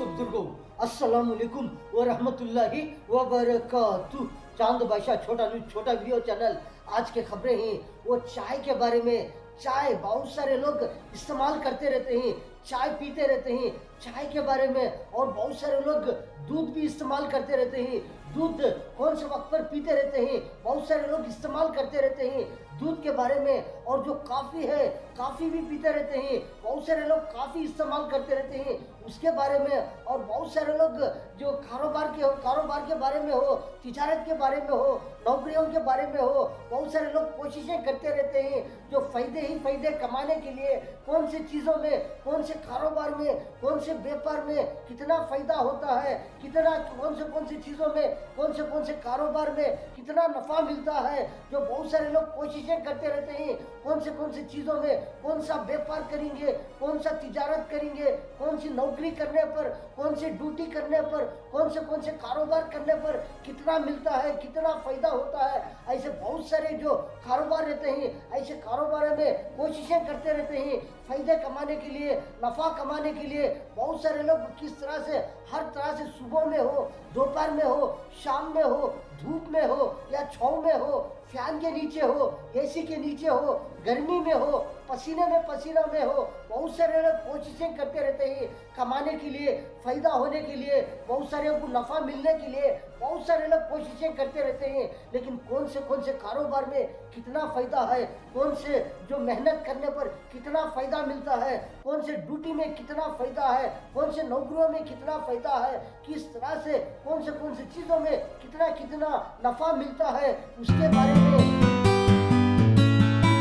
दोस्तों बुजुर्गों, अस्सलाम वालेकुम व रहमतुल्लाहि व बरकातुहू। चांद बादशाह छोटा न्यूज छोटा वीडियो चैनल। आज के खबरें हैं वो चाय के बारे में। चाय बहुत सारे लोग इस्तेमाल करते रहते हैं, चाय पीते रहते हैं, चाय के बारे में। और बहुत सारे लोग दूध भी इस्तेमाल करते रहते हैं। दूध कौन से वक्त पर पीते रहते हैं, बहुत सारे लोग इस्तेमाल करते रहते हैं दूध के बारे में। और जो कॉफ़ी है, कॉफ़ी भी पीते रहते हैं, बहुत सारे लोग कॉफ़ी इस्तेमाल करते रहते हैं उसके बारे में। और बहुत सारे लोग जो कारोबार के बारे में हो, तिजारत के बारे में हो, नौकरियों के बारे में हो, बहुत सारे लोग कोशिशें करते रहते हैं जो फ़ायदे ही फ़ायदे कमाने के लिए। कौन से चीज़ों में, कौन से कारोबार में, कौन से व्यापार में कितना फ़ायदा होता है, कितना कौन से चीज़ों में, कौन से कारोबार में कितना नफ़ा मिलता है, जो बहुत सारे लोग कोशिशें करते रहते हैं। कौन से चीज़ों में कौन सा व्यापार करेंगे, कौन सा तिजारत करेंगे, कौन सी नौकरी करने पर, कौन सी ड्यूटी करने पर, कौन से कारोबार करने पर कितना मिलता है, कितना फ़ायदा होता है। ऐसे बहुत सारे जो कारोबार रहते हैं, ऐसे कारोबार में कोशिशें करते रहते हैं फ़ायदे कमाने के लिए, नफ़ा कमाने के लिए। बहुत सारे लोग किस तरह से, हर तरह से, सुबह में हो, दोपहर में हो, शाम में हो, धूप में हो या छाँव में हो, फैन के नीचे हो, एसी के नीचे हो, गर्मी में हो, पसीने में पसीना में हो, बहुत सारे लोग कोशिशें करते रहते हैं कमाने के लिए, फ़ायदा होने के लिए, बहुत सारे को नफ़ा मिलने के लिए। बहुत सारे लोग कोशिशें करते रहते हैं, लेकिन कौन से कारोबार में कितना फ़ायदा है, कौन से जो मेहनत करने पर कितना फ़ायदा मिलता है, कौन से ड्यूटी में कितना फ़ायदा है, कौन से नौकरियों में कितना फ़ायदा है, किस तरह से कौन से चीज़ों में कितना नफ़ा मिलता है, उसके बारे में।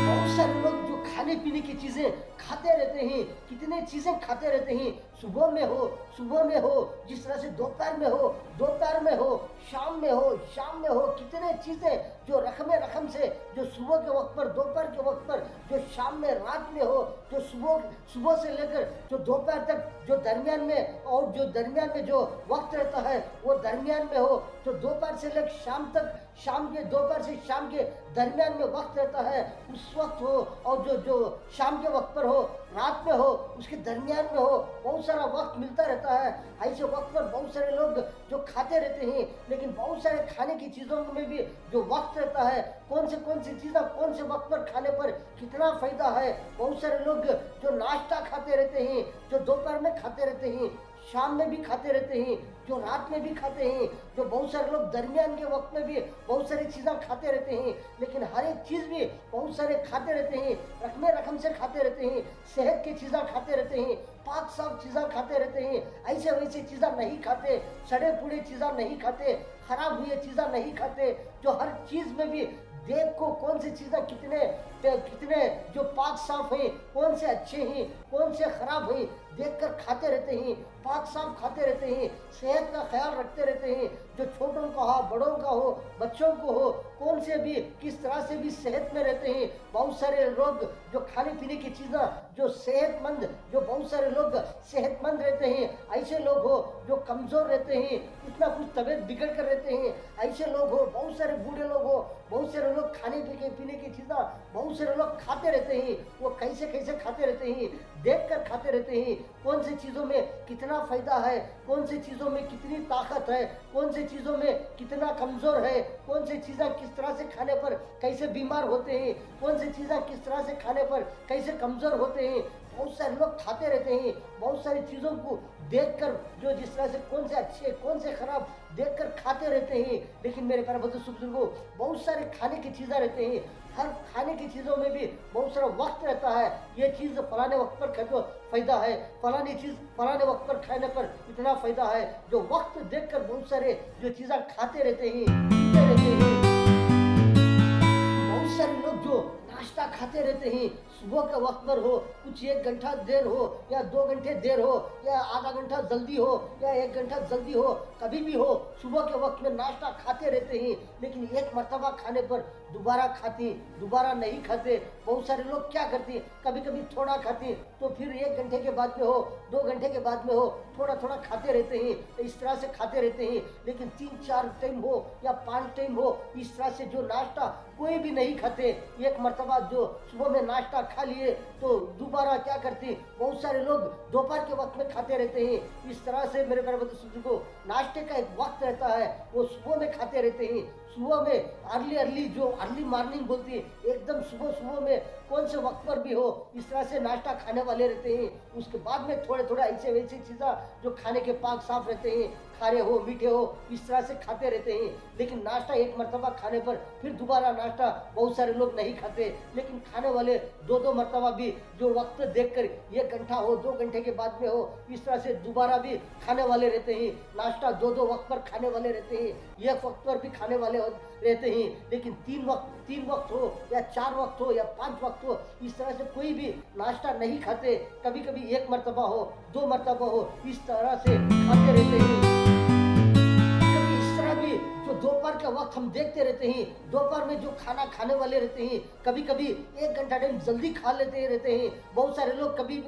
बहुत सारे लोग जो खाने पीने की चीज़ें खाते रहते हैं, कितने चीज़ें खाते रहते हैं, सुबह में हो, जिस तरह से दोपहर में हो, शाम में हो, कितने चीज़ें जो रकम से, जो सुबह के वक्त पर, दोपहर के वक्त पर, जो शाम में, रात में हो, जो सुबह से लेकर जो दोपहर तक, जो दरमियान में, और जो दरमियान में जो वक्त रहता है वो दरमियान में हो, जो दोपहर से लेकर शाम तक, दोपहर से शाम के दरमियान में वक्त रहता है उस वक्त हो, और जो शाम के वक्त पर हो, रात में हो, उसके दरमियान में हो, बहुत सारा वक्त मिलता रहता है। ऐसे वक्त पर बहुत सारे लोग जो खाते रहते हैं, लेकिन बहुत सारे खाने की चीज़ों में भी जो वक्त रहता है, कौन सी चीज़ें कौन से वक्त पर खाने पर कितना फ़ायदा है। बहुत सारे लोग जो नाश्ता खाते रहते हैं, जो दोपहर में खाते रहते हैं, शाम में भी खाते रहते हैं, जो रात में भी खाते हैं, जो बहुत सारे लोग दरमियान के वक्त में भी बहुत सारी चीज़ें खाते रहते हैं। लेकिन हर एक चीज़ भी बहुत सारे खाते रहते हैं, रकम से खाते रहते हैं, सेहत की चीज़ें खाते रहते हैं, पाक साफ चीज़ें खाते रहते हैं। ऐसे वैसे चीज़ें नहीं खाते, सड़े पुड़े चीज़ें नहीं खाते, खराब हुए चीज़ें नहीं खाते। जो हर चीज़ में भी देख को कौन सी चीज़ें कितने जो पाक साफ हैं, कौन से अच्छे हैं, कौन से खराब हैं, देखकर खाते रहते हैं, पाक साफ खाते रहते हैं, सेहत का ख्याल रखते रहते हैं। जो छोटों का हो, बड़ों का हो, बच्चों को हो, कौन से भी किस तरह से भी सेहत में रहते हैं। बहुत सारे लोग जो खाने पीने की चीज़ें जो सेहतमंद, जो बहुत सारे लोग सेहतमंद रहते हैं, ऐसे लोग हो जो कमज़ोर रहते हैं, कुछ ना कुछ तबीयत बिगड़ कर रहते हैं, ऐसे लोग हो। बहुत सारे बूढ़े लोग हो, बहुत सारे लोग खाने पीने की चीज़ें बहुत सारे लोग खाते रहते हैं। वो कैसे खाते रहते हैं, देख कर खाते रहते हैं, कौन सी चीज़ों में कितना फ़ायदा है, कौन सी चीज़ों में कितनी ताकत है, कौन सी चीज़ों में कितना कमज़ोर है, कौन सी चीज़ें किस तरह से खाने पर कैसे बीमार होते हैं, कौन सी चीज़ें किस तरह से खाने पर कैसे कमज़ोर होते हैं। बहुत सारे लोग खाते रहते हैं, बहुत सारी चीज़ों को देखकर, जो जिस तरह से कौन से अच्छे कौन से खराब देखकर खाते रहते हैं। लेकिन मेरे प्यारे बुजुर्गों, बहुत सारे खाने की चीज़ें रहते हैं, हर खाने की चीज़ों में भी बहुत सारा वक्त रहता है। ये चीज़ फलाने वक्त पर खाए तो फ़ायदा है, फलानी चीज़ फलाने वक्त पर खाने पर इतना फ़ायदा है। जो वक्त देखकर बहुत सारे जो चीज़ें खाते रहते हैं, पीते रहते हैं। बहुत सारे लोग जो नाश्ता खाते रहते हैं, सुबह के वक्त पर हो, कुछ 1 घंटा देर हो या 2 घंटे देर हो या आधा घंटा जल्दी हो या 1 घंटा जल्दी हो, कभी भी हो, सुबह के वक्त में नाश्ता खाते रहते हैं। लेकिन एक मरतबा खाने पर दोबारा नहीं खाते। बहुत सारे लोग क्या करते हैं, कभी थोड़ा खाते तो फिर 1 घंटे के बाद में हो, 2 घंटे के बाद में हो, थोड़ा खाते रहते हैं। इस तरह से खाते रहते हैं। लेकिन 3-4 टाइम हो या 5 टाइम हो, इस तरह से जो नाश्ता कोई भी नहीं खाते। एक मरतबा जो सुबह में नाश्ता खा लिए तो दोबारा क्या करते, बहुत सारे लोग दोपहर के वक्त में खाते रहते हैं। इस तरह से मेरे प्यारे दोस्तों को नाश्ते का एक वक्त रहता है, वो सुबह में खाते रहते हैं। सुबह में अर्ली जो अर्ली मॉर्निंग बोलती है, एकदम सुबह सुबह में कौन से वक्त पर भी हो, इस तरह से नाश्ता खाने वाले रहते हैं। उसके बाद में थोड़े थोड़ा ऐसे वैसे चीज़ें जो खाने के पाक साफ रहते हैं, खारे हो मीठे हो, इस तरह से खाते रहते हैं। लेकिन नाश्ता एक मरतबा खाने पर फिर दोबारा नाश्ता बहुत सारे लोग नहीं खाते, लेकिन खाने वाले दो दो मरतबा भी जो वक्त देखकर 1 घंटा हो 2 घंटे के बाद में हो, इस तरह से दोबारा भी खाने वाले रहते हैं। नाश्ता दो दो वक्त पर खाने वाले रहते हैं, एक वक्त पर भी खाने वाले रहते हैं। लेकिन 3 वक्त हो या 4 वक्त हो या 5 वक्त हो, इस तरह से कोई भी नाश्ता नहीं खाते। कभी कभी 1 मरतबा हो 2 मरतबा हो, इस तरह से खाते रहते हैं। कभी इस तरह भी जो दोपहर का वक्त हम देखते रहते हैं, दोपहर में जो खाना खाने वाले रहते हैं, कभी कभी 1 घंटा टाइम जल्दी खा लेते रहते हैं। बहुत सारे लोग कभी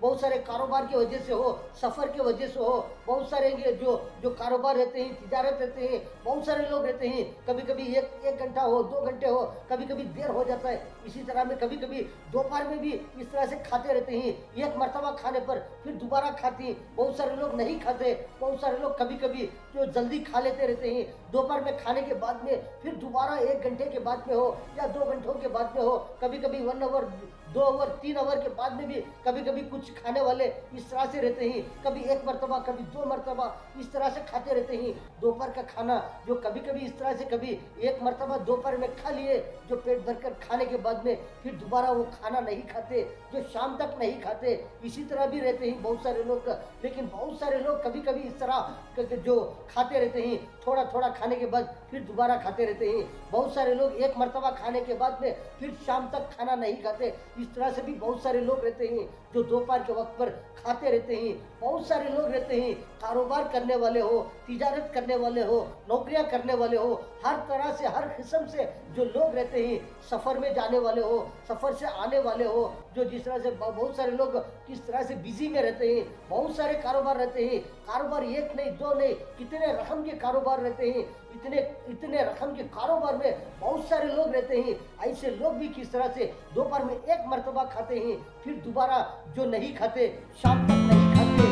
बहुत सारे कारोबार की वजह से हो, सफ़र की वजह से हो, बहुत सारे जो कारोबार रहते हैं, तिजारत रहते हैं, बहुत सारे लोग रहते हैं। कभी कभी एक घंटा हो 2 घंटे हो, कभी कभी देर हो जाता है। इसी तरह में कभी कभी दोपहर में भी इस तरह से खाते रहते हैं। 1 मरतबा खाने पर फिर दोबारा खाते हैं। बहुत सारे लोग नहीं खाते, बहुत सारे लोग कभी कभी जो जल्दी खा लेते रहते हैं। दोपहर में खाने के बाद में फिर दोबारा 1 घंटे के बाद में हो या 2 घंटों के बाद में हो, कभी कभी 1 आवर 2 आवर 3 आवर के बाद में भी कभी कभी कुछ खाने वाले इस तरह से रहते हैं। कभी 1 मरतबा कभी 2 मरतबा इस तरह से खाते रहते हैं। दोपहर का खाना जो कभी कभी इस तरह से कभी 1 मरतबा दोपहर में खा लिए, जो पेट भरकर खाने के बाद में फिर दोबारा वो खाना नहीं खाते, जो शाम तक नहीं खाते। इसी तरह भी रहते हैं बहुत सारे लोग। लेकिन बहुत सारे लोग कभी कभी इस तरह जो खाते रहते हैं, थोड़ा थोड़ा खाने के बाद फिर दोबारा खाते रहते हैं। बहुत सारे लोग 1 मरतबा खाने के बाद में फिर शाम तक खाना नहीं खाते। इस तरह से भी बहुत सारे लोग रहते हैं जो दोपहर के वक्त पर खाते रहते हैं। बहुत सारे लोग रहते हैं, कारोबार करने वाले हो, तिजारत करने वाले हो, नौकरियां करने वाले हो, हर तरह से हर किस्म से जो लोग रहते हैं, सफ़र में जाने वाले हो, सफ़र से आने वाले हो, जो जिस तरह से बहुत सारे लोग किस तरह से बिजी में रहते हैं। बहुत सारे कारोबार रहते हैं, कारोबार 1 नहीं 2 नहीं, कितने रकम के कारोबार रहते हैं। इतने रकम के कारोबार में बहुत सारे लोग रहते हैं। ऐसे लोग भी किस तरह से दोपहर में 1 मरतबा खाते हैं, फिर दोबारा जो नहीं खाते, शाम तक नहीं खाते।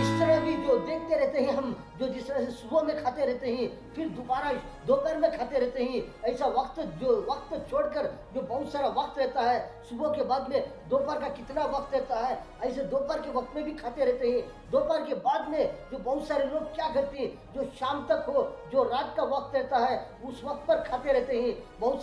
इस तरह भी जो देखते रहते हैं हम, जो जिस तरह से सुबह में खाते रहते हैं, फिर दोबारा दोपहर में खाते रहते हैं। ऐसा वक्त छोड़कर जो बहुत सारा वक्त रहता है, सुबह के बाद में दोपहर का कितना वक्त रहता है, ऐसे दोपहर के वक्त में भी खाते रहते हैं। दोपहर के बाद में जो बहुत सारे लोग क्या करते हैं, जो शाम तक हो, जो रात का वक्त रहता है, उस वक्त पर खाते रहते हैं। बहुत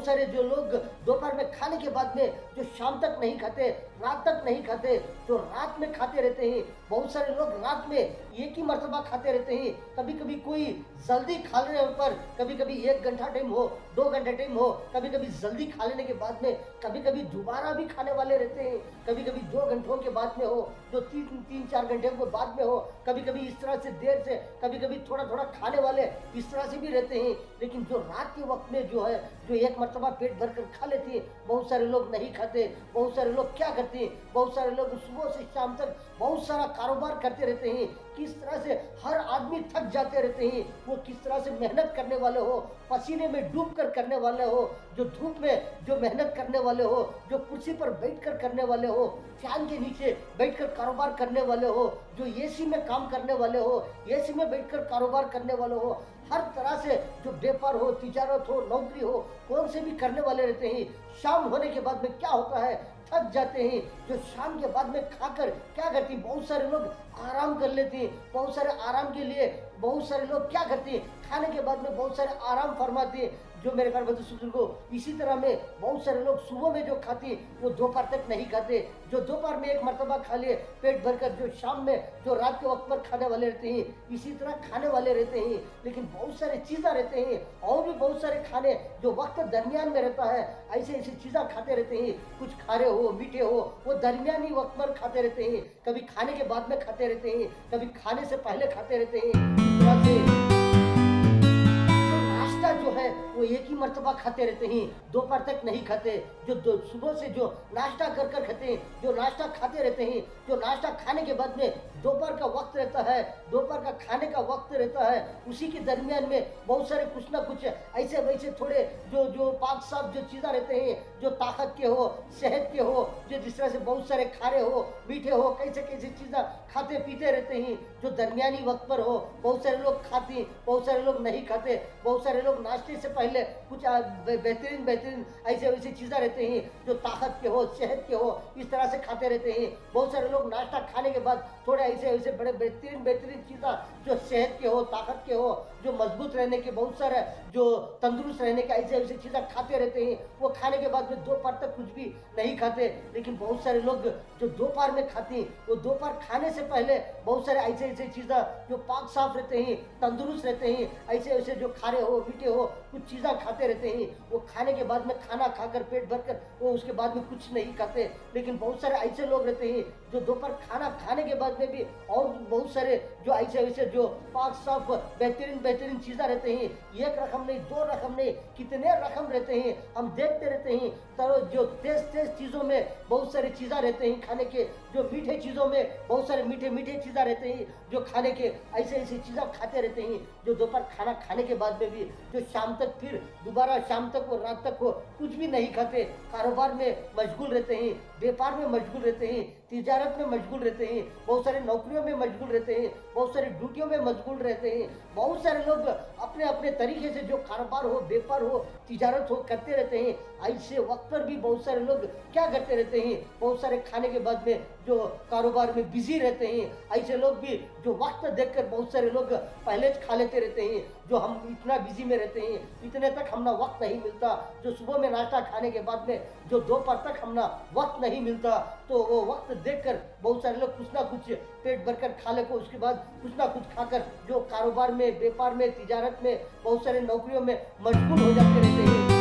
सारे जो लोग दोपहर में खाने के बाद में जो शाम तक नहीं खाते, रात तक नहीं खाते, जो रात में खाते रहते हैं। बहुत सारे लोग रात में 1 ही मरतबा खाते रहते हैं। कभी कभी कोई जल्दी खा लेने पर कभी कभी 1 घंटा टाइम हो, 2 घंटे टाइम हो, कभी कभी जल्दी खा लेने के बाद में कभी कभी दोबारा भी खाने वाले रहते हैं। कभी कभी 2 घंटों के बाद में हो, जो 3-4 घंटे के बाद में हो, कभी कभी इस तरह से देर से, कभी कभी थोड़ा थोड़ा खाने वाले इस तरह से भी रहते हैं। लेकिन जो रात के वक्त में जो है, जो 1 मरतबा पेट भर कर खा लेते हैं, बहुत सारे लोग नहीं खाते। बहुत सारे लोग क्या करते हैं, बहुत सारे लोग सुबह से शाम तक बहुत सारा कारोबार करते रहते हैं। किस तरह से हर आदमी थक जाते रहते हैं। वो किस तरह से मेहनत करने वाले हो, पसीने में डूब कर करने वाले हो, जो धूप में जो मेहनत करने वाले हो, जो कुर्सी पर बैठकर करने वाले हो, फैन के नीचे बैठकर कारोबार करने वाले हो, जो एसी में काम करने वाले हो, एसी में बैठकर कारोबार करने वाले हो, हर तरह से जो व्यापार हो, तिजारत हो, नौकरी हो, कौन से भी करने वाले रहते हैं। शाम होने के बाद में क्या होता है, थक जाते हैं। जो शाम के बाद में खाकर क्या करते हैं, बहुत सारे लोग आराम कर लेते हैं। बहुत सारे आराम के लिए बहुत सारे लोग क्या करते हैं, खाने के बाद में बहुत सारे आराम फरमाते हैं। जो मेरे प्यारे बच्चों को इसी तरह में बहुत सारे लोग सुबह में जो खाते हैं वो दोपहर तक नहीं खाते। जो दोपहर में 1 मरतबा खा लिए पेट भरकर, जो शाम में जो रात के वक्त पर खाने वाले रहते हैं, इसी तरह खाने वाले रहते हैं। लेकिन बहुत सारे चीज़ें रहते हैं और भी बहुत सारे खाने जो वक्त दरमियान में रहता है, ऐसे ऐसी चीज़ें खाते रहते हैं। कुछ खारे हो मीठे हो, वो दरमियानी वक्त पर खाते रहते हैं। कभी खाने के बाद में खाते रहते हैं, कभी खाने से पहले खाते रहते हैं। इस तरह से नाश्ता जो है वो एक ही मर्तबा खाते रहते हैं, दोपहर तक नहीं खाते। जो सुबह से जो नाश्ता कर कर खाते हैं, जो नाश्ता खाते रहते हैं, जो नाश्ता खाने के बाद में दोपहर का वक्त रहता है, दोपहर का खाने का वक्त रहता है, उसी के दरमियान में बहुत सारे कुछ ना कुछ ऐसे वैसे थोड़े जो जो पाक साफ जो चीज़ें रहते हैं, जो ताकत के हो, सेहत के हो, जो जिस तरह से बहुत सारे खारे हो, मीठे हो, कैसे कैसे चीज़ें खाते पीते रहते हैं, जो दरमियानी वक्त पर हो। बहुत सारे लोग खाते, बहुत सारे लोग नहीं खाते, बहुत सारे लोग नाश्ते से पहले कुछ बेहतरीन बेहतरीन ऐसे वैसे चीज़ें रहते हैं जो ताकत के हो, सेहत के हो, इस तरह से खाते रहते हैं। बहुत सारे लोग नाश्ता खाने के बाद थोड़े ऐसे ऐसे बड़े बेहतरीन बेहतरीन चीज़ें जो सेहत के हो, ताकत के हो, जो मजबूत रहने के, बहुत सारे जो तंदुरुस्त रहने के ऐसे ऐसे चीज़ें खाते रहते हैं। वो खाने के बाद में दोपहर तक कुछ भी नहीं खाते। लेकिन बहुत सारे लोग जो दोपहर में खाते हैं, वो दोपहर खाने से पहले बहुत सारे ऐसे ऐसे चीज़ें जो पाक साफ रहते हैं, तंदुरुस्त रहते हैं, ऐसे ऐसे जो खारे हो, मीठे हो, कुछ चीज़ें खाते रहते हैं। वो खाने के बाद में खाना खाकर पेट भरकर वो उसके बाद में कुछ नहीं खाते। लेकिन बहुत सारे ऐसे लोग रहते हैं जो दोपहर खाना खाने के बाद में भी और बहुत सारे जो ऐसे ऐसे जो पाक साफ बेहतरीन बेहतरीन चीज़ें रहते हैं। एक रकम नहीं, दो रकम नहीं, कितने रकम रहते हैं, हम देखते रहते हैं। तो जो तेज तेज चीज़ों में बहुत सारी चीज़ें रहते हैं खाने के, जो मीठे चीज़ों में बहुत सारे मीठे मीठे चीज़ें रहते हैं जो खाने के, ऐसे ऐसी चीज़ें खाते रहते हैं। जो दोपहर खाना खाने के बाद में भी जो शाम तक फिर दोबारा शाम तक हो, रात तक हो, कुछ भी नहीं खाते, कारोबार में मशगूल रहते हैं, व्यापार में मशगूल रहते हैं, तिजारत में मशगूल रहते हैं, बहुत सारे नौकरियों में मशगूल रहते हैं, बहुत सारी ड्यूटियों में मशगूल रहते हैं। बहुत सारे लोग अपने अपने तरीके से जो कारोबार हो, व्यापार हो, तिजारत हो, करते रहते हैं। ऐसे वक्त पर भी बहुत सारे लोग क्या करते रहते हैं, बहुत सारे खाने के बाद में जो कारोबार में बिजी रहते हैं। ऐसे लोग भी जो वक्त देखकर बहुत सारे लोग पहले खा लेते रहते हैं। जो हम इतना बिजी में रहते हैं, इतने तक हमना वक्त नहीं मिलता। जो सुबह में नाश्ता खाने के बाद में जो दोपहर तक हमना वक्त नहीं मिलता, तो वो वक्त देखकर बहुत सारे लोग कुछ ना कुछ पेट भरकर खा ले को, उसके बाद कुछ ना कुछ खाकर जो कारोबार में, व्यापार में, तिजारत में, बहुत सारे नौकरियों में मशगूल हो जाते रहते हैं।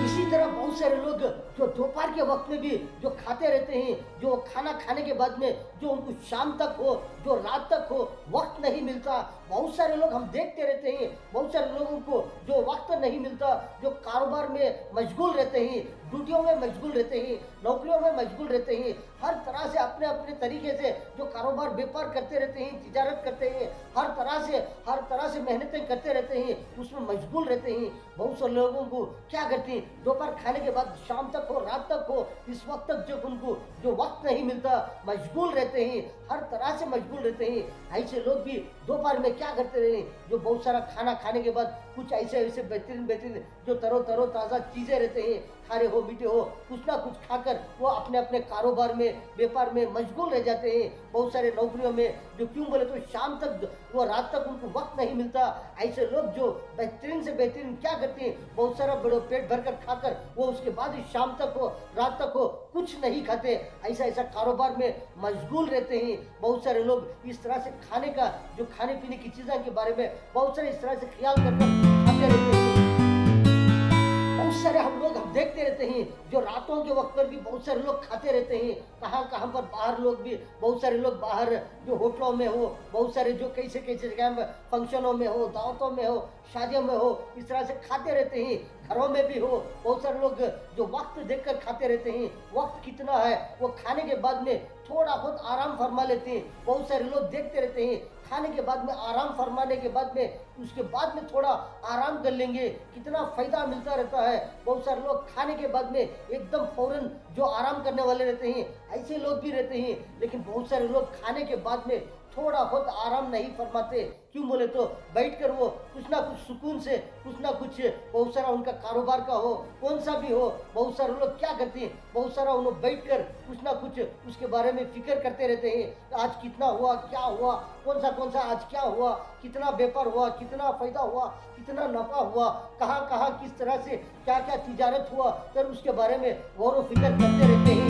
इसी तरह बहुत सारे लोग जो दोपहर के वक्त में भी जो खाते रहते हैं, जो खाना खाने के बाद में जो उनको शाम तक हो, जो रात तक हो, वक्त नहीं मिलता। बहुत सारे लोग हम देखते रहते हैं, बहुत सारे लोगों को जो वक्त नहीं मिलता, जो कारोबार में मशगूल रहते हैं, ड्यूटियों में मशगूल रहते हैं, नौकरियों में मशगूल रहते हैं, हर तरह से अपने अपने तरीके से जो कारोबार व्यापार करते रहते हैं, तिजारत करते हैं, हर तरह से मेहनतें करते रहते हैं, उसमें मशगूल रहते हैं। बहुत सारे लोगों को क्या करते हैं, दोपहर खाने के बाद शाम तक हो, रात तक हो, इस वक्त तक जब उनको जो वक्त नहीं मिलता, मशगूल रहते हैं, हर तरह से मशगूल रहते हैं। ऐसे लोग भी दोपहर में क्या करते रहे, जो बहुत सारा खाना खाने के बाद कुछ ऐसे ऐसे बेहतरीन बेहतरीन जो तरो ताज़ा चीज़ें रहते हैं, खारे हो, मीठे हो, कुछ ना कुछ खाकर वो अपने अपने कारोबार में, व्यापार में मशगूल रह जाते हैं। बहुत सारे नौकरियों में जो क्यों बोले तो शाम तक वो रात तक उनको वक्त नहीं मिलता। ऐसे लोग जो बेहतरीन से बेहतरीन क्या करते हैं, बहुत सारा बड़ो पेट भरकर खाकर वो उसके बाद ही शाम तक हो, रात तक हो, कुछ नहीं खाते। ऐसा ऐसा कारोबार में मशगूल रहते हैं। बहुत सारे लोग इस तरह से खाने का जो खाने पीने की चीज़ों के बारे में बहुत सारे इस तरह से ख्याल करके खाते रहते हैं। बहुत सारे हम देखते रहते हैं जो रातों के वक्त पर भी बहुत सारे लोग खाते रहते हैं। कहाँ पर बाहर लोग भी, बहुत सारे लोग बाहर जो होटलों में हो, बहुत सारे जो कैसे कैसे जगह में फंक्शनों में हो, दावतों में हो, शादियों में हो, इस तरह से खाते रहते हैं। घरों में भी हो, बहुत सारे लोग जो वक्त देखकर खाते रहते हैं। वक्त कितना है, वो खाने के बाद में थोड़ा बहुत आराम फरमा लेते हैं। बहुत सारे लोग देखते रहते हैं खाने के बाद में आराम फरमाने के बाद में उसके बाद में थोड़ा आराम कर लेंगे, कितना फ़ायदा मिलता रहता है। बहुत सारे लोग खाने के बाद में एकदम फौरन जो आराम करने वाले रहते हैं, ऐसे लोग भी रहते हैं। लेकिन बहुत सारे लोग खाने के बाद में थोड़ा बहुत आराम नहीं फरमाते। क्यों बोले तो बैठकर वो कुछ ना कुछ सुकून से, कुछ ना कुछ बहुत सारा उनका कारोबार का हो, कौन सा भी हो, बहुत सारे लोग क्या करते हैं, बहुत सारा उन्होंने बैठकर कुछ ना कुछ उसके बारे में फिक्र करते रहते हैं। आज कितना हुआ, क्या हुआ, कौन सा आज क्या हुआ, कितना व्यापार हुआ, कितना फायदा हुआ, कितना नफा हुआ, कहाँ कहाँ किस तरह से क्या क्या तिजारत हुआ, फिर उसके बारे में गौर व फिक्र करते रहते हैं।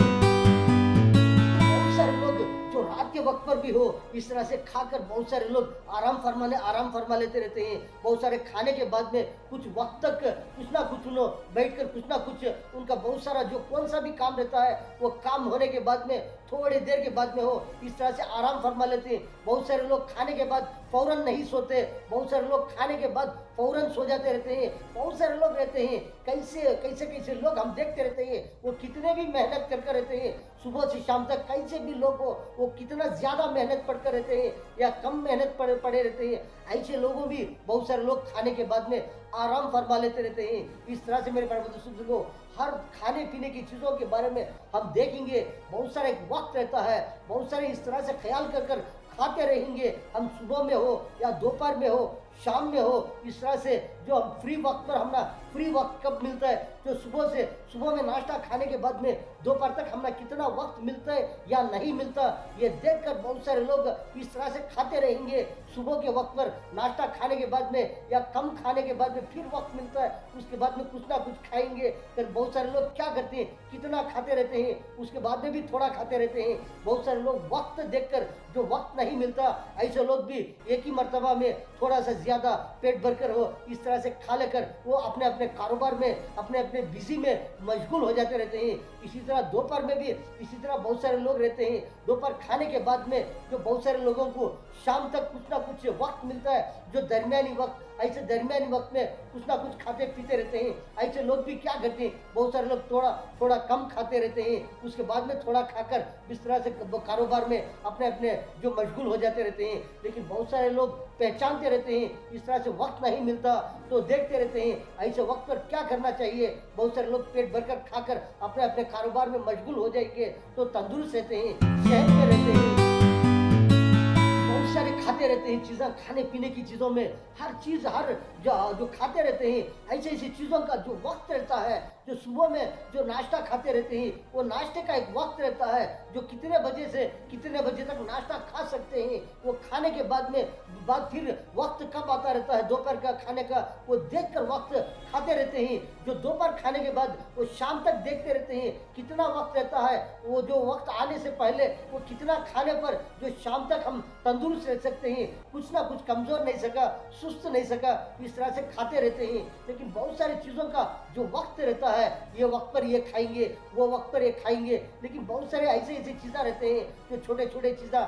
बहुत सारे लोग जो रात के के वक्त पर भी हो, इस तरह से खाकर बहुत सारे लोग आराम फरमा लेते रहते हैं। बहुत सारे खाने के बाद में कुछ वक्त तक कुछ ना कुछ उन्होंने बैठकर कुछ ना कुछ उनका बहुत सारा जो कौन सा भी काम रहता है वो काम होने के बाद में थोड़ी देर के बाद में हो, इस तरह से आराम फरमा लेते हैं। बहुत सारे लोग खाने के बाद फौरन नहीं सोते, बहुत सारे लोग खाने के बाद फौरन सो जाते रहते हैं। बहुत सारे लोग रहते हैं, कैसे कैसे कैसे लोग हम देखते रहते हैं, वो कितने भी मेहनत करके रहते हैं सुबह से शाम तक। कैसे भी लोग हो, वो कितना ज़्यादा मेहनत पढ़कर रहते हैं या कम मेहनत पड़े रहते हैं। ऐसे लोगों भी बहुत सारे लोग खाने के बाद में आराम फरमा लेते रहते हैं। इस तरह से मेरे प्यारे दोस्तों, हर खाने पीने की चीज़ों के बारे में हम देखेंगे, बहुत सारा एक वक्त रहता है, बहुत सारे इस तरह से ख्याल कर खाते रहेंगे। हम सुबह में हो या दोपहर में हो, शाम में हो, इस तरह से जो हम फ्री वक्त पर हमना फ्री वक्त कब मिलता है, जो सुबह में नाश्ता खाने के बाद में दोपहर तक हमना कितना वक्त मिलता है या नहीं मिलता, ये देखकर बहुत सारे लोग इस तरह से खाते रहेंगे। सुबह के वक्त पर नाश्ता खाने के बाद में या कम खाने के बाद में फिर वक्त मिलता है, उसके बाद में कुछ ना कुछ खाएंगे। फिर बहुत सारे लोग क्या करते हैं, कितना खाते रहते हैं, उसके बाद में भी थोड़ा खाते रहते हैं। बहुत सारे लोग वक्त देखकर जो वक्त नहीं मिलता, ऐसे लोग भी एक ही मर्तबा में थोड़ा सा ज़्यादा पेट भरकर हो इस तरह से खा लेकर वो अपने अपने कारोबार में अपने बिजी में मशगूल हो जाते रहते हैं। इसी तरह दोपहर में भी इसी तरह बहुत सारे लोग रहते हैं। दोपहर खाने के बाद में जो बहुत सारे लोगों को शाम तक कुछ ना कुछ वक्त मिलता है, जो दरमियानी वक्त, ऐसे दरमियानी वक्त में कुछ ना कुछ खाते पीते रहते हैं। ऐसे लोग भी क्या करते हैं, बहुत सारे लोग थोड़ा कम खाते रहते हैं, उसके बाद में थोड़ा खाकर इस तरह से कारोबार में अपने जो मशगूल हो जाते रहते हैं। लेकिन बहुत सारे लोग पहचानते रहते हैं, इस तरह से वक्त नहीं मिलता तो देखते रहते हैं ऐसे वक्त पर क्या करना चाहिए। बहुत सारे लोग पेट भरकर खाकर अपने कारोबार में मशगूल हो जाएंगे तो तंदुरुस्त रहते हैं, सेहत में रहते हैं। बहुत सारे खाते रहते हैं चीज़ें, खाने पीने की चीज़ों में हर चीज़ हर जो खाते रहते हैं, ऐसे ऐसी चीज़ों का जो वक्त रहता है। जो सुबह में जो नाश्ता खाते रहते हैं, वो नाश्ते का एक वक्त रहता है, जो कितने बजे से कितने बजे तक नाश्ता खा सकते हैं। वो खाने के बाद फिर वक्त कब आता रहता है दोपहर का खाने का, वो देखकर वक्त खाते रहते हैं। जो दोपहर खाने के बाद वो शाम तक देखते रहते हैं कितना वक्त रहता है। वो जो वक्त आने से पहले वो कितना खाने पर जो शाम तक हम तंदुरुस्त रह सकते हैं, कुछ ना कुछ कमज़ोर नहीं सका, सुस्त नहीं सका, इस तरह से खाते रहते हैं। लेकिन बहुत सारी चीज़ों का जो वक्त रहता है, ये वक्त पर ये खाएंगे, वो वक्त पर ये खाएंगे। लेकिन बहुत सारे ऐसे चीज़ें रहते हैं जो छोटे चीज़ें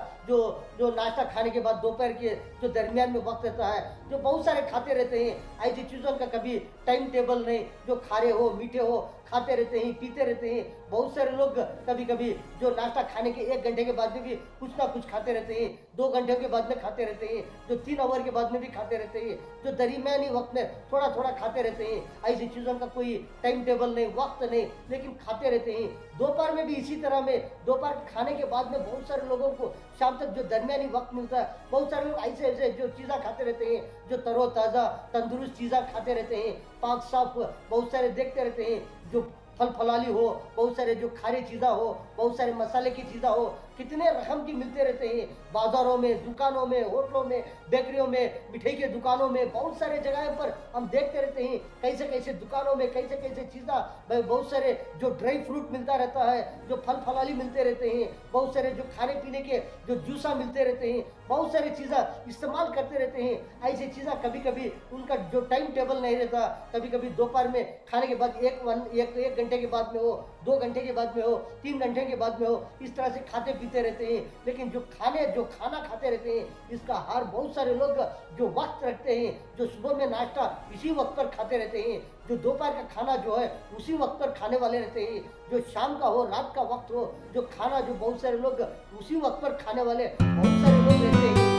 जो नाश्ता खाने के बाद दोपहर के जो दरमियान में वक्त रहता है, जो बहुत सारे खाते रहते हैं। ऐसी चीज़ों का कभी टाइम टेबल नहीं, जो खारे हो मीठे हो खाते रहते हैं, पीते रहते हैं। बहुत सारे लोग कभी जो नाश्ता खाने के 1 घंटे के बाद में भी कुछ ना कुछ खाते रहते हैं, 2 घंटे के बाद में खाते रहते हैं, जो 3 आवर के बाद में भी खाते रहते हैं, जो दरमियानी वक्त में थोड़ा खाते रहते हैं। ऐसी चीज़ों का कोई टाइम टेबल नहीं, वक्त नहीं, लेकिन खाते रहते हैं। दोपहर में भी इसी तरह में दोपहर खाने के बाद में बहुत सारे लोगों को शाम तक जो दरमियानी वक्त मिलता है, बहुत सारे लोग ऐसे जो चीज़ें खाते रहते हैं, जो तरोताज़ा तंदुरुस्त चीज़ें खाते रहते हैं, पाक साफ बहुत सारे देखते रहते हैं। जो फल फलाली हो, बहुत सारे जो खारी चीज़ें हो, बहुत सारे मसाले की चीज़ें हो, कितने रकम की मिलते रहते हैं बाज़ारों में, दुकानों में, होटलों में, बेकरियों में, मिठाई के दुकानों में। बहुत सारे जगह पर हम देखते रहते हैं कैसे दुकानों में कैसे चीज़ें, बहुत सारे जो ड्राई फ्रूट मिलता रहता है, जो फल फलाली मिलते रहते हैं, बहुत सारे जो खाने पीने के जो जूसा मिलते रहते हैं, बहुत सारी चीज़ें इस्तेमाल करते रहते हैं। ऐसी चीज़ें कभी उनका जो टाइम टेबल नहीं रहता, कभी दोपहर में खाने के बाद एक घंटे के बाद में हो, 2 घंटे के बाद में हो, 3 घंटे के बाद में हो, इस तरह से खाते पीते रहते हैं। लेकिन जो खाना खाते रहते हैं, इसका हर बहुत सारे लोग जो वक्त रखते हैं, जो सुबह में नाश्ता इसी वक्त पर खाते रहते हैं, जो दोपहर का खाना जो है उसी वक्त पर खाने वाले रहते हैं, जो शाम का हो, रात का वक्त हो, जो खाना जो बहुत सारे लोग उसी वक्त पर खाने वाले बहुत सारे लोग रहते हैं।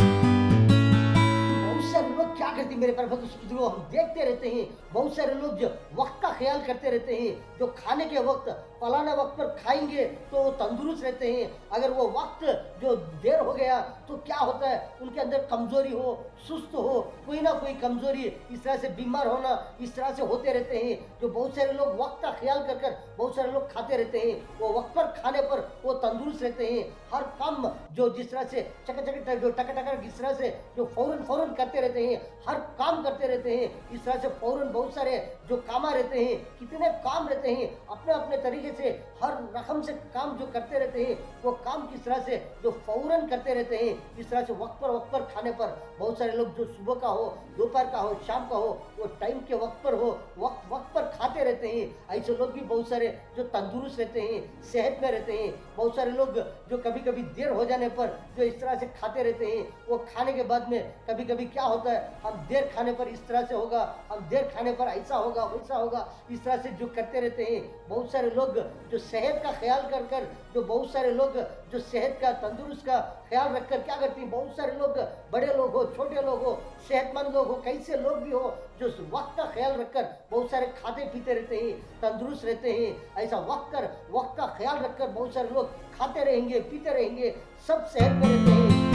बहुत सारे लोग क्या करते हैं मेरे प्यारे दोस्तों, हम देखते रहते हैं बहुत सारे लोग जो वक्त का ख्याल करते रहते हैं, जो खाने के वक्त फलाना वक्त पर खाएंगे तो वो तंदुरुस्त रहते हैं। अगर वो वक्त जो देर हो गया तो क्या होता है, उनके अंदर कमजोरी हो, सुस्त हो, कोई ना कोई कमजोरी, इस तरह से बीमार होना, इस तरह से होते रहते हैं। जो बहुत सारे लोग वक्त का ख्याल कर बहुत सारे लोग खाते रहते हैं, वो वक्त पर खाने पर वो तंदुरुस्त रहते हैं। हर काम जो जिस तरह से चक जो टक जिस तरह से जो फौरन करते रहते हैं, हर काम करते रहते हैं। इस तरह से फौरन बहुत सारे जो कामा रहते हैं, कितने काम रहते हैं, अपने अपने तरीके से हर रकम से काम जो करते रहते हैं, वो काम किस तरह से जो फौरन करते रहते हैं। इस तरह से वक्त पर खाने पर बहुत सारे लोग जो सुबह का हो, दोपहर का हो, शाम का हो, वो टाइम के वक्त पर हो, वक्त पर खाते रहते हैं। ऐसे लोग भी बहुत सारे जो तंदुरुस्त रहते हैं, सेहत में रहते हैं। बहुत सारे लोग जो कभी कभी देर हो जाने पर जो इस तरह से खाते रहते हैं, वो खाने के बाद में कभी कभी क्या होता है, हम देर खाने पर इस तरह से होगा, हम देर खाने पर ऐसा होगा, वैसा होगा, इस तरह से जो करते रहते हैं। बहुत सारे लोग जो सेहत का ख्याल कर कर जो बहुत सारे लोग जो सेहत का, तंदुरुस्त का ख्याल रखकर क्या करते हैं, बहुत सारे लोग, बड़े लोग हो, छोटे लोग हो, सेहतमंद लोग हो, कैसे लोग भी हो, जो वक्त का ख्याल रखकर बहुत सारे खाते पीते रहते हैं, तंदुरुस्त रहते हैं। ऐसा वक्त का ख्याल रखकर बहुत सारे लोग खाते रहेंगे, पीते रहेंगे, सब सेहत में रहते हैं।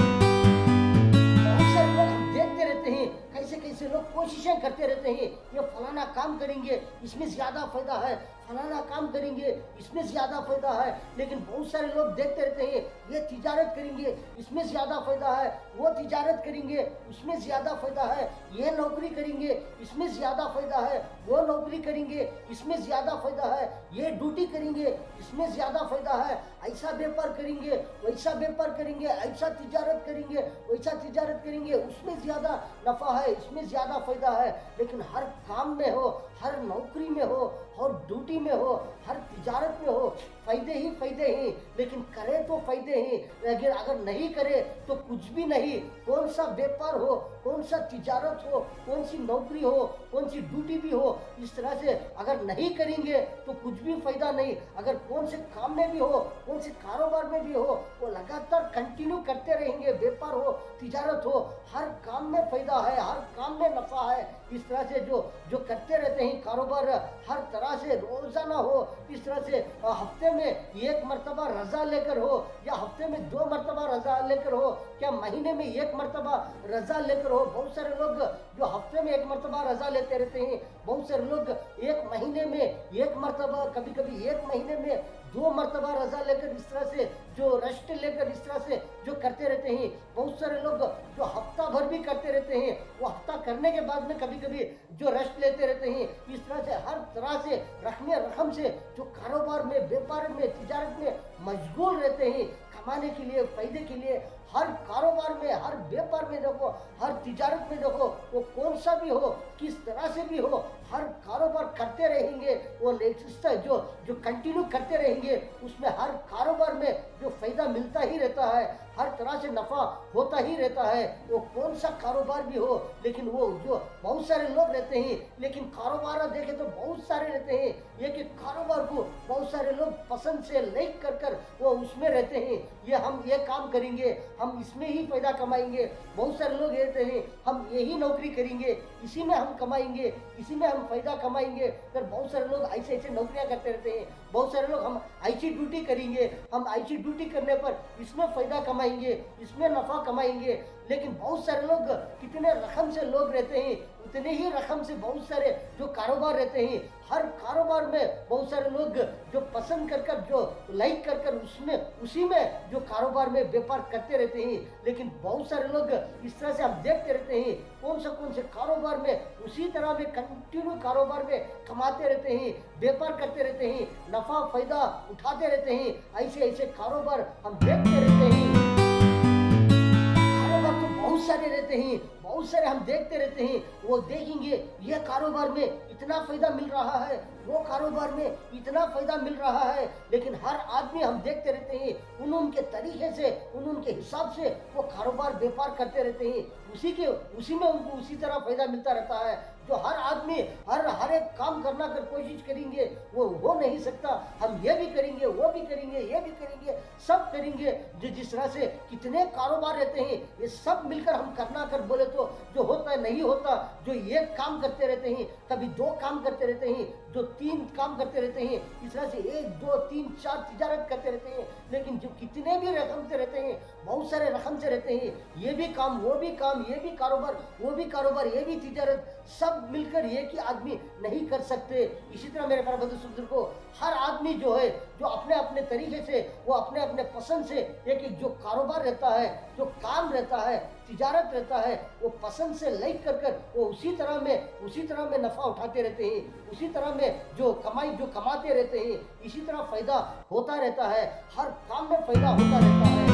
बहुत सारे लोग हम देखते रहते हैं, कैसे कैसे लोग कोशिशें करते रहते हैं, ये फलाना काम करेंगे इसमें ज्यादा फायदा है, फलाना काम करेंगे इसमें ज्यादा फायदा है। लेकिन बहुत सारे लोग देखते रहते हैं, ये तिजारत करेंगे इसमें ज्यादा फायदा है, वो तिजारत करेंगे उसमें ज्यादा फायदा है, ये नौकरी करेंगे इसमें ज्यादा फायदा है, वो नौकरी करेंगे इसमें ज्यादा फायदा है, ये ड्यूटी करेंगे इसमें ज्यादा फायदा है, ऐसा व्यापार करेंगे वैसा व्यापार करेंगे, ऐसा तिजारत करेंगे वैसा तिजारत करेंगे, उसमें ज्यादा नफा है, इसमें ज्यादा फायदा है। लेकिन हर काम में हो, हर नौकरी में हो, हर ड्यूटी में हो, हर तिजारत में हो, फायदे ही फायदे हैं। लेकिन करे तो फायदे हैं, लेकिन अगर नहीं करे तो कुछ भी नहीं। कौन सा व्यापार हो, कौन सा तिजारत हो, कौन सी नौकरी हो, कौन सी ड्यूटी भी हो, इस तरह से अगर नहीं करेंगे तो कुछ भी फायदा नहीं। अगर कौन से काम में भी हो, कौन से कारोबार में भी हो, वो लगातार कंटिन्यू करते रहेंगे, व्यापार हो, तिजारत हो, हर काम में फायदा है, हर काम में नफा है। इस तरह से जो करते रहते हैं कारोबार, हर तरह से रोजाना हो, इस तरह से हफ्ते में एक मर्तबा रजा लेकर हो, या हफ्ते में 2 मर्तबा रजा लेकर हो, क्या महीने में 1 मर्तबा रजा लेकर हो। बहुत सारे लोग जो हफ्ते में 1 मर्तबा रजा लेते रहते हैं, बहुत सारे लोग 1 महीने में 1 मर्तबा, कभी कभी 1 महीने में 2 मर्तबा रजा लेकर, इस तरह से जो रेस्ट लेकर इस तरह से जो करते रहते हैं। बहुत सारे लोग जो हफ्ता भर भी करते रहते हैं, वो हफ्ता करने के बाद में कभी कभी जो रेस्ट लेते रहते हैं। इस तरह से हर तरह से रकम से जो कारोबार में, व्यापार में, तिजारत में मशगूल रहते हैं, कमाने के लिए, फायदे के लिए। हर कारोबार में, हर व्यापार में देखो, हर तिजारत में देखो, वो कौन सा भी हो, किस तरह से भी हो, हर कारोबार करते रहेंगे। वो जो कंटिन्यू करते रहेंगे, उसमें हर कारोबार में जो फायदा मिलता ही रहता है, हर तरह से नफा होता ही रहता है। वो कौन सा कारोबार भी हो, लेकिन वो जो बहुत सारे लोग रहते हैं, लेकिन कारोबार देखे तो बहुत सारे रहते हैं। एक कारोबार को बहुत सारे लोग पसंद से लाइक कर वो उसमें रहते हैं। हम ये काम करेंगे, हम इसमें ही फायदा कमाएंगे। बहुत सारे लोग रहते हैं, हम यही नौकरी करेंगे, इसी में हम कमाएंगे, इसी में हम फायदा कमाएंगे। फिर बहुत सारे लोग ऐसे ऐसे नौकरियां करते रहते हैं। बहुत सारे लोग हम ऐसी ड्यूटी करेंगे, हम ऐसी ड्यूटी करने पर इसमें फायदा कमाएंगे, इसमें नफा कमाएंगे। लेकिन बहुत सारे लोग, कितने रकम से लोग रहते हैं, उतने ही रकम से बहुत सारे जो कारोबार रहते हैं। हर कारोबार में बहुत सारे लोग जो पसंद कर जो लाइक कर उसमें उसी में जो कारोबार में व्यापार करते रहते हैं। लेकिन बहुत सारे लोग इस तरह से हम देखते रहते हैं, कौन से कारोबार में उसी तरह में कंटिन्यू कारोबार में कमाते रहते हैं, व्यापार करते रहते हैं, नफा फायदा उठाते रहते हैं। ऐसे ऐसे कारोबार हम देखते रहते हैं। कारोबार तो बहुत सारे रहते हैं, बहुत सारे हम देखते रहते हैं। वो देखेंगे ये कारोबार में इतना फायदा मिल रहा है, वो कारोबार में इतना फायदा मिल रहा है। लेकिन हर आदमी हम देखते रहते हैं, उनके तरीके से, उनके हिसाब से वो कारोबार व्यापार करते रहते हैं। उसी में उनको उसी तरह फायदा मिलता रहता है। जो हर आदमी हर एक काम करना कर कोशिश करेंगे, वो हो नहीं सकता। हम ये भी करेंगे, वो भी करेंगे, ये भी करेंगे, सब करेंगे। जो जिस तरह से कितने कारोबार रहते हैं, ये सब मिलकर हम करना कर बोले तो जो होता है नहीं होता। जो एक काम करते रहते हैं, कभी 2 काम करते रहते हैं, जो 3 काम करते रहते हैं, इस तरह से 1 2 3 4 तिजारत करते रहते हैं। लेकिन जो कितने भी रकम से रहते हैं, बहुत सारे रकम से रहते हैं, ये भी काम, वो भी काम, ये भी कारोबार, वो भी कारोबार, ये भी तिजारत, सब मिलकर एक ही आदमी नहीं कर सकते। इसी तरह मेरे प्यारे बंधु को हर आदमी जो है, जो अपने अपने तरीके से, वो अपने अपने पसंद से एक जो कारोबार रहता है, जो काम रहता है, तिजारत रहता है, वो पसंद से लाइक कर कर वो उसी तरह में नफ़ा उठाते रहते हैं, उसी तरह में जो कमाते रहते हैं, इसी तरह फ़ायदा होता रहता है, हर काम में फ़ायदा होता रहता है।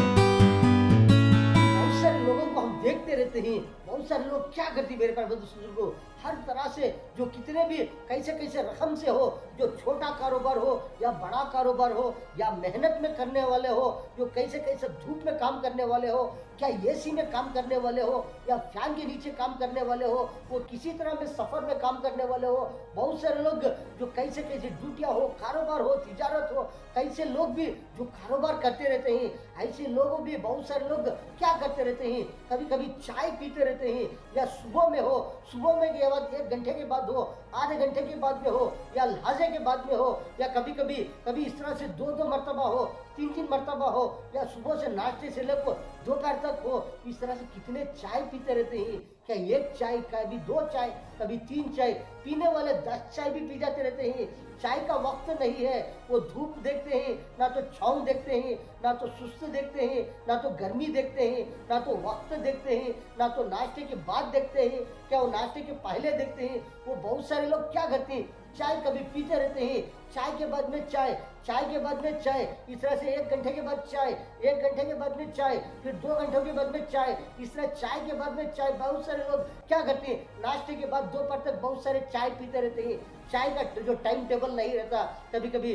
बहुत सारे लोगों को हम देखते रहते हैं, बहुत सारे लोग क्या करते हैं मेरे प्यारे बुजुर्गों, हर तरह से जो कितने भी कैसे कैसे रकम से हो, जो छोटा कारोबार हो या बड़ा कारोबार हो या मेहनत में करने वाले हो, जो कैसे कैसे धूप में काम करने वाले हो, क्या एसी में काम करने वाले हो या फैन के नीचे काम करने वाले हो, वो किसी तरह में सफ़र में काम करने वाले हो, बहुत सारे लोग जो कैसे कैसे ड्यूटियाँ हो, कारोबार हो, तिजारत हो, कैसे लोग भी जो कारोबार करते रहते हैं, ऐसे लोगों भी बहुत सारे लोग क्या करते रहते हैं, कभी कभी चाय पीते रहते हैं, या सुबह में हो, सुबह में के बाद 1 घंटे के बाद हो, आधे घंटे के बाद में हो, या लहाजे के बाद में हो, या कभी इस तरह से 2-2 मरतबा हो, 3-3 मरतबा हो, या सुबह से नाश्ते से लेकर दोपहर तक हो, इस तरह से कितने चाय पीते रहते हैं। क्या 1 चाय, कभी 2 चाय, कभी 3 चाय, पीने वाले 10 चाय भी पी जाते रहते हैं। चाय का वक्त नहीं है, वो धूप देखते हैं, ना तो छाँव देखते हैं, ना तो सुस्त देखते हैं, ना तो गर्मी देखते हैं, ना तो वक्त देखते हैं, ना तो नाश्ते के बाद देखते हैं, क्या वो नाश्ते के पहले देखते हैं। वो बहुत सारे लोग क्या करते हैं, चाय कभी पीते रहते हैं, चाय के बाद में चाय, चाय के बाद में चाय, इस तरह से 1 घंटे के बाद चाय, 1 घंटे के बाद में चाय, फिर 2 घंटों के बाद में चाय, इस तरह चाय के बाद में चाय। बहुत सारे लोग क्या करते हैं, नाश्ते के बाद दोपहर तक बहुत सारे चाय पीते रहते हैं। चाय का जो टाइम टेबल नहीं रहता, कभी कभी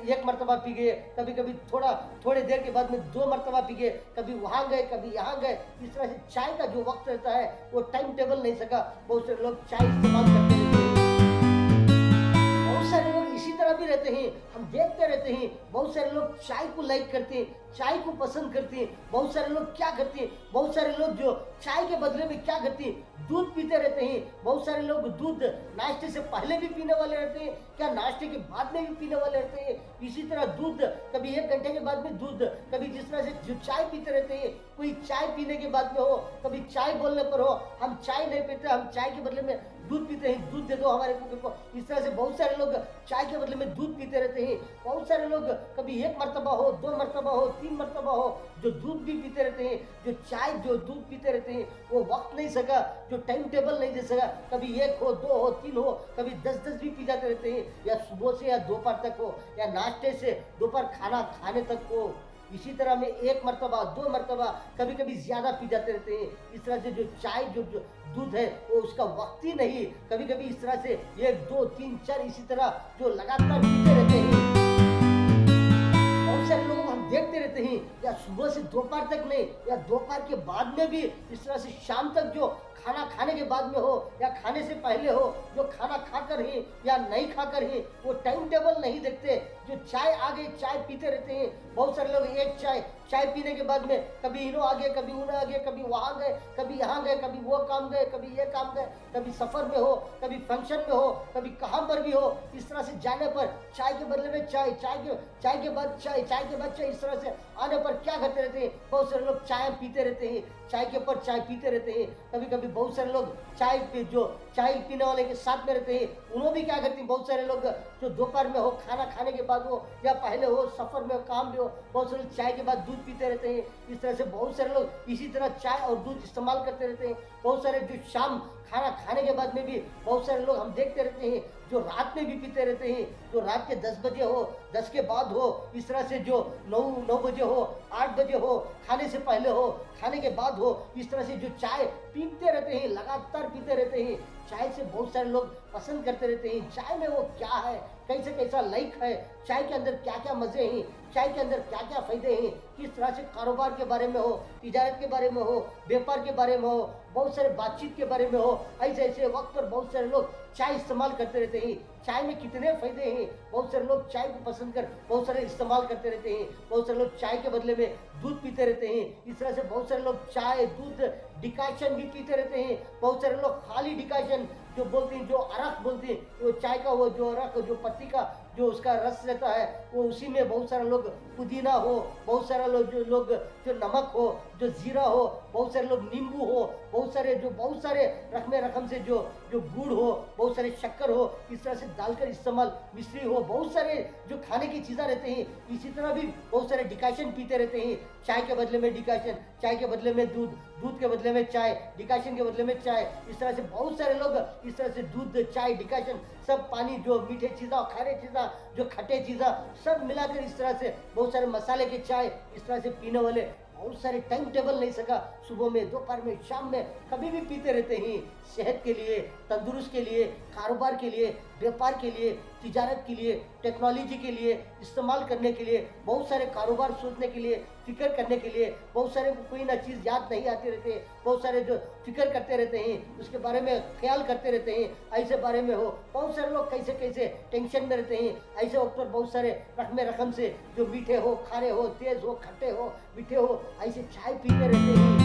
एक मरतबा पी गए, कभी थोड़ी देर के बाद में 2 मरतबा पी गए, कभी वहाँ गए, कभी यहाँ गए, इस तरह से चाय का जो वक्त रहता है वो टाइम टेबल नहीं सका, बहुत सारे लोग चाय इस्तेमाल करते रहते हैं। बहुत सारे लोग इसी तरह भी रहते हैं, हम देखते रहते हैं, बहुत सारे लोग चाय को लाइक करते हैं, चाय को पसंद करते हैं। बहुत सारे लोग क्या करते हैं, बहुत सारे लोग जो चाय के बदले में क्या करते हैं, दूध पीते रहते हैं। बहुत सारे लोग दूध नाश्ते से पहले भी पीने वाले रहते हैं, क्या नाश्ते के बाद में भी पीने वाले रहते हैं। इसी तरह दूध कभी 1 घंटे के बाद में दूध, कभी जिस तरह से जो चाय पीते रहते हैं, कोई चाय पीने के बाद में हो, कभी चाय बोलने पर हो, हम चाय नहीं पीते, हम चाय के बदले में दूध पीते हैं, दूध दे दो हमारे को। इस तरह से बहुत सारे लोग चाय के बदले में दूध पीते रहते हैं। बहुत सारे लोग कभी 1 मरतबा हो, 2 मरतबा हो, 3 मरतबा हो, जो दूध भी पीते रहते हैं, जो दूध पीते रहते हैं, वो वक्त नहीं सका, जो टाइम टेबल नहीं दे सका, कभी 1 हो, 2 हो, 3 हो, कभी 10-10 भी पी जाते रहते हैं, या सुबह से या दोपहर तक हो, या नाश्ते से दोपहर खाना खाने तक हो। इसी तरह में 1 मरतबा, 2 मरतबा, कभी कभी ज्यादा पी जाते रहते हैं। इस तरह से जो चाय जो दूध है वो उसका वक्त ही नहीं, कभी कभी इस तरह से 1, 2, 3, 4 इसी तरह जो लगातार पीते रहते हैं। बहुत सारे लोगों को हम देखते रहते हैं, या सुबह से दोपहर तक नहीं, या दोपहर के बाद में भी इस तरह से शाम तक, जो खाना खाने के बाद में हो या खाने से पहले हो, जो खाना खाकर ही या नहीं खाकर ही, वो टाइम टेबल नहीं देखते, जो चाय आ गई चाय पीते रहते हैं। बहुत सारे लोग 1 चाय पीने के बाद में कभी इनो आ गए, कभी उन आ गए, कभी वहाँ गए, कभी यहाँ गए, कभी वो काम गए, कभी ये काम गए, कभी सफ़र में हो, कभी फंक्शन में हो, कभी कहाँ पर भी हो, इस तरह से जाने पर चाय के बदले में चाय के बाद चाय, इस तरह से आने पर क्या करते रहते हैं, बहुत सारे लोग चाय पीते रहते हैं, चाय के ऊपर चाय पीते रहते हैं। कभी कभी बहुत सारे लोग चाय पीने वाले के साथ में रहते हैं, उन्होंने भी क्या करते हैं, बहुत सारे लोग जो दोपहर में हो, खाना खाने के बाद हो या पहले हो, सफ़र में हो, काम में हो, बहुत सारे चाय के बाद दूध पीते रहते हैं। इस तरह से बहुत सारे लोग इसी तरह चाय और दूध इस्तेमाल करते रहते हैं। बहुत सारे जो शाम खाना खाने के बाद में भी बहुत सारे लोग हम देखते रहते हैं, जो रात में भी पीते रहते हैं, जो रात के 10 बजे हो, 10 के बाद हो, इस तरह से जो 9 बजे हो, 8 बजे हो, खाने से पहले हो, खाने के बाद हो, इस तरह से जो चाय पीते रहते हैं, लगातार पीते रहते हैं। चाय से बहुत सारे लोग पसंद करते रहते हैं, चाय में वो क्या है, कैसे कैसा लाइक है, चाय के अंदर क्या क्या मज़े हैं, चाय के अंदर क्या क्या फ़ायदे हैं, किस तरह से कारोबार के बारे में हो, तिजारत के बारे में हो, व्यापार के बारे में हो, बहुत सारे बातचीत के बारे में हो, ऐसे वक्त पर बहुत सारे लोग चाय इस्तेमाल करते रहते हैं। चाय में कितने फ़ायदे हैं, बहुत सारे लोग चाय को पसंद कर बहुत सारे इस्तेमाल करते रहते हैं। बहुत सारे लोग चाय के बदले में दूध पीते रहते हैं। इस तरह से बहुत सारे लोग चाय, दूध, डिकाशन भी पीते रहते हैं। बहुत सारे लोग खाली डिकाशन जो बोलते हैं, जो अरक बोलते हैं, वो चाय का वो जो अरक जो पत्ती का जो उसका रस रहता है, वो उसी में बहुत सारे लोग पुदीना हो, बहुत सारे लोग जो नमक हो, जो जीरा हो, बहुत सारे लोग नींबू हो, बहुत सारे रकम से जो जो गुड़ हो, बहुत सारे शक्कर हो, इस तरह से डालकर इस्तेमाल, मिश्री हो, बहुत सारे जो खाने की चीज़ें रहते हैं। इसी तरह भी बहुत सारे डिकाशन पीते रहते हैं। चाय के बदले में डिकाशन, चाय के बदले में दूध, दूध के बदले में चाय, डिकाशन के बदले में चाय। इस तरह से बहुत सारे लोग इस तरह से दूध, चाय, डिकाशन, सब पानी, जो मीठे चीज़ा, खारे चीज़ा, जो खट्टे चीज़ा, सब मिलाकर इस तरह से बहुत सारे मसाले के चाय इस तरह से पीने वाले बहुत सारे टाइम टेबल नहीं सका, सुबह में, दोपहर में, शाम में, कभी भी पीते रहते हैं। सेहत के लिए, तंदुरुस्त के लिए, कारोबार के लिए, व्यापार के लिए, तिजारत के लिए, टेक्नोलॉजी के लिए, इस्तेमाल करने के लिए, बहुत सारे कारोबार सोचने के लिए, फिक्र करने के लिए, बहुत सारे को कोई ना चीज़ याद नहीं आती रहती है, बहुत सारे जो फिक्र करते रहते हैं, उसके बारे में ख्याल करते रहते हैं, ऐसे बारे में हो। बहुत सारे लोग कैसे कैसे टेंशन में रहते हैं। ऐसे वक्त पर बहुत सारे रकम से जो मीठे हो, खारे हो, तेज हो, खट्टे हो, मीठे हो, ऐसे चाय पीते रहते हैं।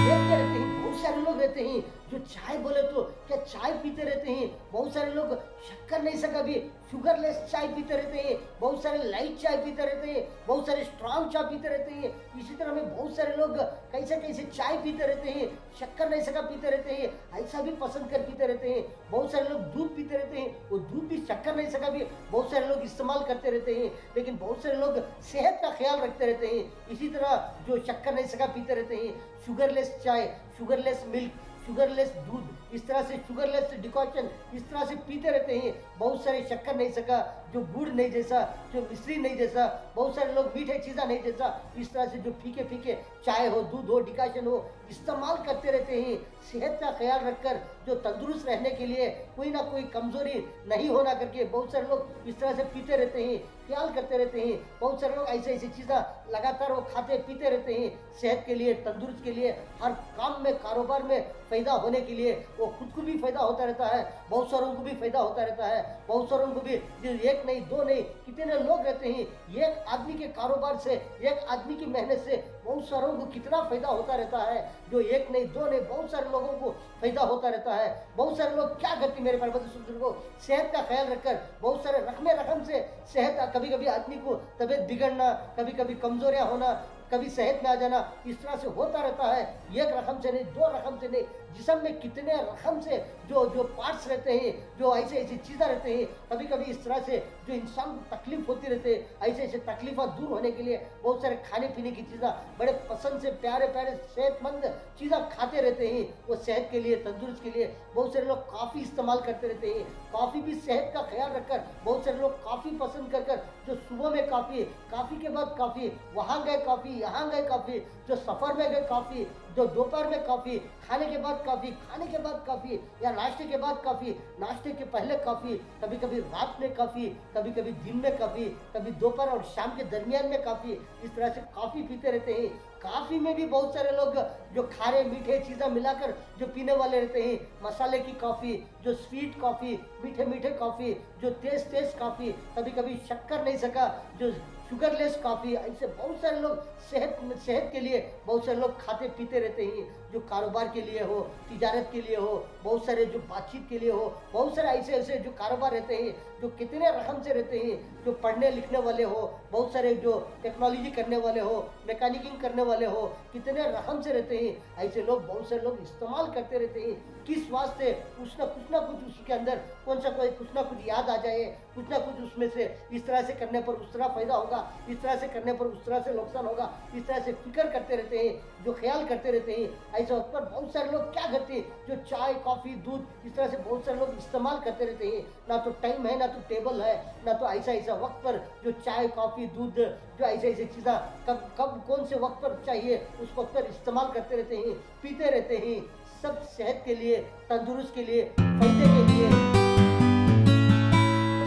देखते रहते हैं, बहुत सारे लोग रहते हैं जो चाय बोले तो क्या चाय पीते रहते हैं। बहुत सारे लोग शक्कर नहीं सका भी शुगरलेस चाय पीते रहते हैं, बहुत सारे लाइट चाय पीते रहते हैं, बहुत सारे स्ट्रांग चाय पीते रहते हैं। इसी तरह में बहुत सारे लोग कैसे कैसे चाय पीते रहते हैं, शक्कर नहीं सका पीते रहते हैं, ऐसा भी पसंद कर पीते रहते हैं। बहुत सारे लोग दूध पीते रहते हैं, वो दूध भी शक्कर नहीं सका भी बहुत सारे लोग इस्तेमाल करते रहते हैं। लेकिन बहुत सारे लोग सेहत का ख्याल रखते रहते हैं। इसी तरह जो शक्कर नहीं सका पीते रहते हैं, शुगरलेस चाय, शुगरलेस मिल्क, शुगरलेस दूध, इस तरह से शुगरलेस डिकॉशन इस तरह से पीते रहते हैं। बहुत सारे शक्कर नहीं सका, जो गुड़ नहीं जैसा, जो मिश्री नहीं जैसा, बहुत सारे लोग मीठे चीज़ा नहीं जैसा, इस तरह से जो फीके फीके चाय हो, दूध हो, डिकॉशन हो, इस्तेमाल करते रहते हैं। सेहत का ख्याल रखकर जो तंदुरुस्त रहने के लिए कोई ना कोई कमजोरी नहीं होना करके बहुत सारे लोग इस तरह से पीते रहते हैं, ख्याल करते रहते हैं। बहुत सारे लोग ऐसे ऐसी चीज़ें लगातार वो खाते पीते रहते हैं। सेहत के लिए, तंदुरुस्त के लिए, हर काम में, कारोबार में फ़ायदा होने के लिए, वो खुद को भी फ़ायदा होता रहता है, बहुत सारों को भी फ़ायदा होता रहता है। बहुत सारों को भी, जो एक नहीं, दो नहीं, कितने लोग रहते हैं, एक आदमी के कारोबार से, एक आदमी की मेहनत से बहुत सारों को कितना फ़ायदा होता रहता है। जो एक नहीं, दो नहीं, बहुत सारे लोगों को फ़ायदा होता रहता है। बहुत सारे लोग क्या करते हैं मेरे पास को सेहत का ख्याल रखकर, बहुत सारे रकम से सेहत, कभी कभी आदमी को तबीयत बिगड़ना, कभी कभी कमजोरियाँ होना, कभी सेहत में आ जाना, इस तरह से होता रहता है। एक रकम से नहीं, दो रकम से नहीं, जिस्म में कितने रकम से जो जो पार्ट्स रहते हैं, जो ऐसे ऐसी चीज़ें रहते हैं, कभी कभी इस तरह से जो इंसान को तकलीफ होती रहती है। ऐसे ऐसे तकलीफा दूर होने के लिए बहुत सारे खाने पीने की चीज़ें, बड़े पसंद से प्यारे प्यारे सेहतमंद चीज़ें खाते रहते हैं। वो सेहत के लिए, तंदुरुस्त के लिए बहुत सारे लोग कॉफ़ी इस्तेमाल करते रहते हैं। कॉफ़ी भी सेहत का ख्याल रखकर बहुत सारे लोग कॉफ़ी पसंद कर कर, जो सुबह में कॉफ़ी, कॉफ़ी के बाद कॉफ़ी, वहाँ गए कॉफ़ी, यहाँ गए कॉफ़ी, जो सफ़र में गए कॉफ़ी, जो दोपहर में कॉफ़ी, खाने के बाद कॉफ़ी, खाने के बाद कॉफ़ी, या नाश्ते के बाद कॉफ़ी, नाश्ते के पहले कॉफ़ी, कभी कभी रात में कॉफ़ी, कभी कभी दिन में कॉफ़ी, कभी दोपहर और शाम के दरमियान में कॉफ़ी, इस तरह से कॉफ़ी पीते रहते हैं। कॉफ़ी में भी बहुत सारे लोग जो खारे मीठे चीज़ें मिलाकर जो पीने वाले रहते हैं, मसाले की कॉफ़ी, जो स्वीट कॉफ़ी, मीठे मीठे कॉफ़ी, जो तेज कॉफ़ी, कभी कभी शक्कर नहीं सका, जो शुगरलेस कॉफ़ी, ऐसे बहुत सारे लोग सेहत के लिए बहुत सारे लोग खाते पीते रहते हैं। जो कारोबार के लिए हो, तिजारत के लिए हो, बहुत सारे जो बातचीत के लिए हो, बहुत सारे ऐसे ऐसे जो कारोबार रहते हैं, जो कितने रकम से रहते हैं, जो पढ़ने लिखने वाले हो, बहुत सारे जो टेक्नोलॉजी करने वाले हो, मैकेनिकिंग करने वाले हो, कितने रकम से रहते हैं। ऐसे लोग, बहुत सारे लोग इस्तेमाल करते रहते हैं। किस वास्ते? कुछ ना कुछ उसके अंदर कौन सा कोई कुछ ना कुछ याद आ जाए, कुछ ना कुछ उसमें से इस तरह से करने पर उस तरह फ़ायदा होगा, इस तरह से करने पर उस तरह से नुकसान होगा, इस तरह से फिक्र करते रहते हैं, जो ख्याल करते रहते हैं। ऐसे वक्त पर बहुत सारे लोग क्या करते हैं, जो चाय, कॉफ़ी, दूध, इस तरह से बहुत सारे लोग इस्तेमाल करते रहते हैं। ना तो टाइम है, ना तो टेबल है, ना तो ऐसा वक्त पर जो चाय, कॉफ़ी, दूध, जो ऐसे चीज़ें कब कौन से वक्त पर चाहिए, उस वक्त पर इस्तेमाल करते रहते हैं, पीते रहते हैं। सब सेहत के लिए, तंदुरुस्त के लिए, फायदे के लिए।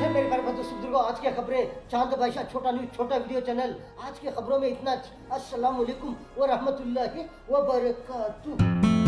मेरे बारे में तो सुबह को आज की खबरें, चांद बादशाह, छोटा न्यूज़, छोटा वीडियो चैनल। आज की खबरों में इतना। अस्सलाम वालेकुम व रहमतुल्लाहि व बरकातुहू।